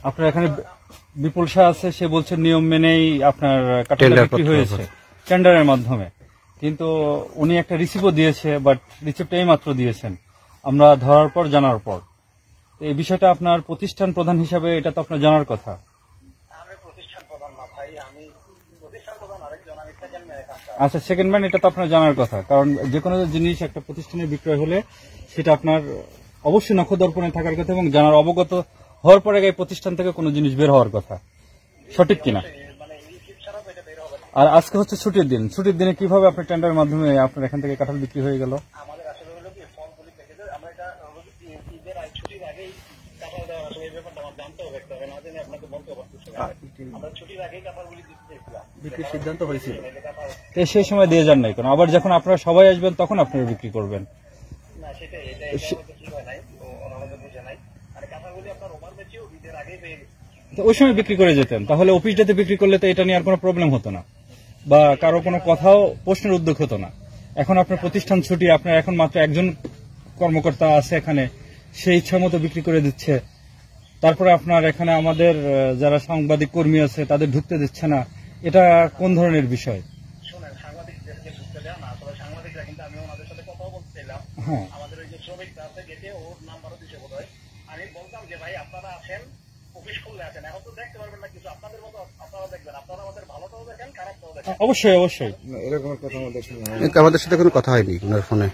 আপনার এখানে বিপুল শাহ আছে, সে বলছে নিয়ম মেনেই আপনার কাঁঠালটা বিক্রি হয়েছে টেন্ডারের মাধ্যমে, কিন্তু উনি একটা রিসিপ্টও দিয়েছে, বাট রিসিপ্ট এই মাত্র দিয়েছেন আমরা ধরার পর জানার পর। এই বিষয়টা আপনার প্রতিষ্ঠান প্রধান হিসাবে এটা তো আপনার জানার কথা। আচ্ছা, সেকেন্ড ম্যান, এটা তো আপনার জানার কথা, কারণ যে কোনো জিনিস একটা প্রতিষ্ঠানে বিক্রয় হলে সেটা আপনার অবশ্যই নখদর্পণে থাকার কথা এবং জানার অবগত হওয়ার পরে এই প্রতিষ্ঠান থেকে কোনো জিনিস বের হওয়ার কথা, সঠিক কিনা। আর আজকে হচ্ছে ছুটির দিন, ছুটির দিনে কিভাবে আপনার টেন্ডারের মাধ্যমে আপনার এখান থেকে কাঁঠাল বিক্রি হয়ে গেল? বিক্রির সিদ্ধান্ত হয়েছিল, সেই সময় দিয়ে যান নাই কেন? আবার যখন আপনারা সবাই আসবেন তখন আপনারা বিক্রি করবেন। ওই সময় বিক্রি করে যেতেন, তাহলে অফিস ডেতে বিক্রি করলে তো এটা নিয়ে আর কোনো প্রবলেম হতো না, বা কারো কোনো কথাও প্রশ্নের উদ্যোগ হতো না। এখন আপনার প্রতিষ্ঠান ছুটি, আপনার এখন মাত্র একজন কর্মকর্তা আছে এখানে, সেই ইচ্ছা মতো বিক্রি করে দিচ্ছে। তারপরে আপনার এখানে আমাদের যারা সাংবাদিক কর্মী আছে তাদের ঢুকতে দিচ্ছে না, এটা কোন ধরনের বিষয়? হ্যাঁ, অবশ্যই অবশ্যই, আমাদের সাথে কোনো কথা হয়নি ওনার ফোনে,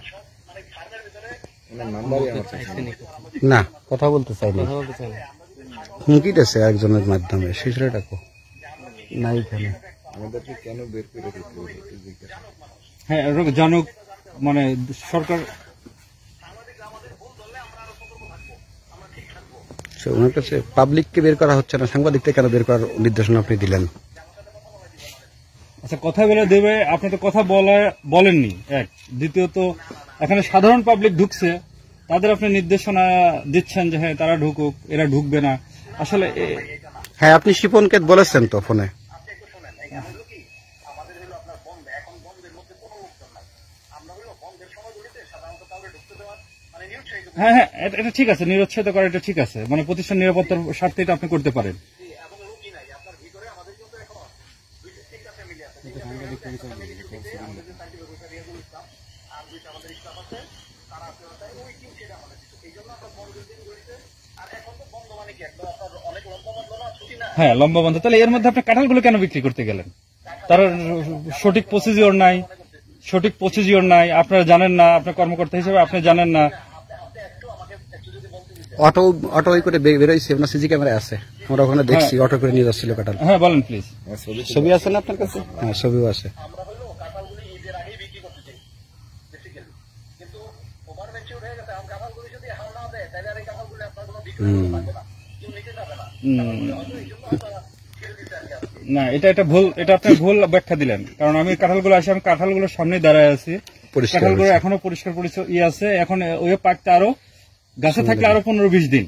না কথা বলতে চাইনি, হুমকি দিয়েছে একজনের মাধ্যমে, সেই ছেলেটাকে না এখানে হ্যাঁ জানুক, মানে সরকার ওনার কাছে পাবলিককে বের করা হচ্ছে না, সাংবাদিককে কেন বের করার নির্দেশনা আপনি দিলেন? আচ্ছা, কথা বলে দেবে, আপনি তো কথা বলেননি এক। দ্বিতীয়ত এখানে সাধারণ পাবলিক ঢুকছে, তাদের আপনি নির্দেশনা দিচ্ছেন যে হ্যাঁ তারা ঢুকুক, এরা ঢুকবে না। আসলে হ্যাঁ, আপনি শিপনকে বলেছেন তো ফোনে। হ্যাঁ হ্যাঁ, এটা ঠিক আছে, নিরুৎসাহিত করা এটা ঠিক আছে, মানে প্রতিষ্ঠান নিরাপত্তার স্বার্থে এটা আপনি করতে পারেন। হ্যাঁ, লম্বা বন্ধ। তাহলে এর মধ্যে আপনি কাঁঠালগুলো কেন বিক্রি করতে গেলেন? তার সঠিক প্রসিজিওর নাই, সঠিক প্রসিজিওর নাই, আপনারা জানেন না, আপনার কর্মকর্তা হিসেবে আপনি জানেন না। অটো অটো করে বেরোইছে, আপনার সিসি ক্যামেরা আছে, আমরা ওখানে দেখছি অটো করে নিয়ে যাচ্ছিল কাঁঠাল। হ্যাঁ বলেন প্লিজ, ছবি আছে না আপনার কাছে? হ্যাঁ, ছবিও আছে। না, এটা ভুল, এটা আপনি ভুল ব্যাখ্যা দিলেন, কারণ আমি কাঁঠালগুলো আসি, আমি কাঁঠালগুলোর সামনে দাঁড়ায় আছি, কাঁঠালগুলো এখনো পরিষ্কার পরিচ্ছন্ন আছে, এখন ওই পাকতে আরো গাছে থাকলে আরো 15-20 দিন,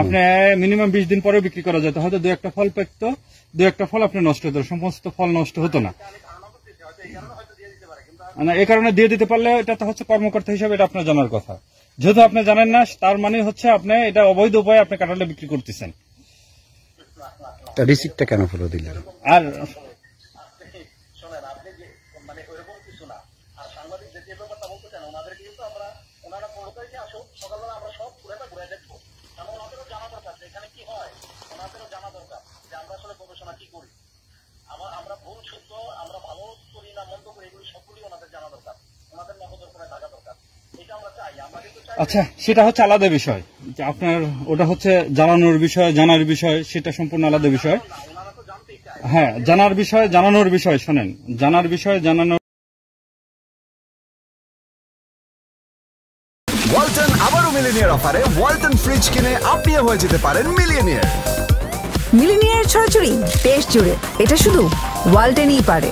আপনি মিনিমাম 20 দিন পরে বিক্রি করা যেত, হয়তো 2-1টা ফল পাকতো, 2-1টা ফল আপনি নষ্ট হতো, সমস্ত ফল নষ্ট হতো না। এই কারণে দিয়ে দিতে পারলে এটা তো হচ্ছে কর্মকর্তা হিসাবে এটা আপনার জানার কথা। যেহেতু আপনি জানেন না, তার মানে হচ্ছে আপনি এটা অবৈধ উপায়ে আপনি কাঁঠালটা বিক্রি করতেছেন। রিসিপ্টটা কেন ফেলে দিলেন? আর আচ্ছা, সেটা হচ্ছে আলাদা বিষয়, আপনার ওটা হচ্ছে জানানোর বিষয়, জানার বিষয়, সেটা সম্পূর্ণ আলাদা বিষয়। হ্যাঁ, জানার বিষয়, জানানোর বিষয়, শোনেন, জানার বিষয়, জানানোর। ওয়ালটন আবারও মিলিনিয়ার অফারে ওয়ালটন ফ্রিজ কিনে আপনিও হয়ে যেতে পারেন মিলিয়নিয়ার। মিলিনিয়ার ছড়াছড়ি দেশ জুড়ে, এটা শুধু ওয়ালটনই পারে।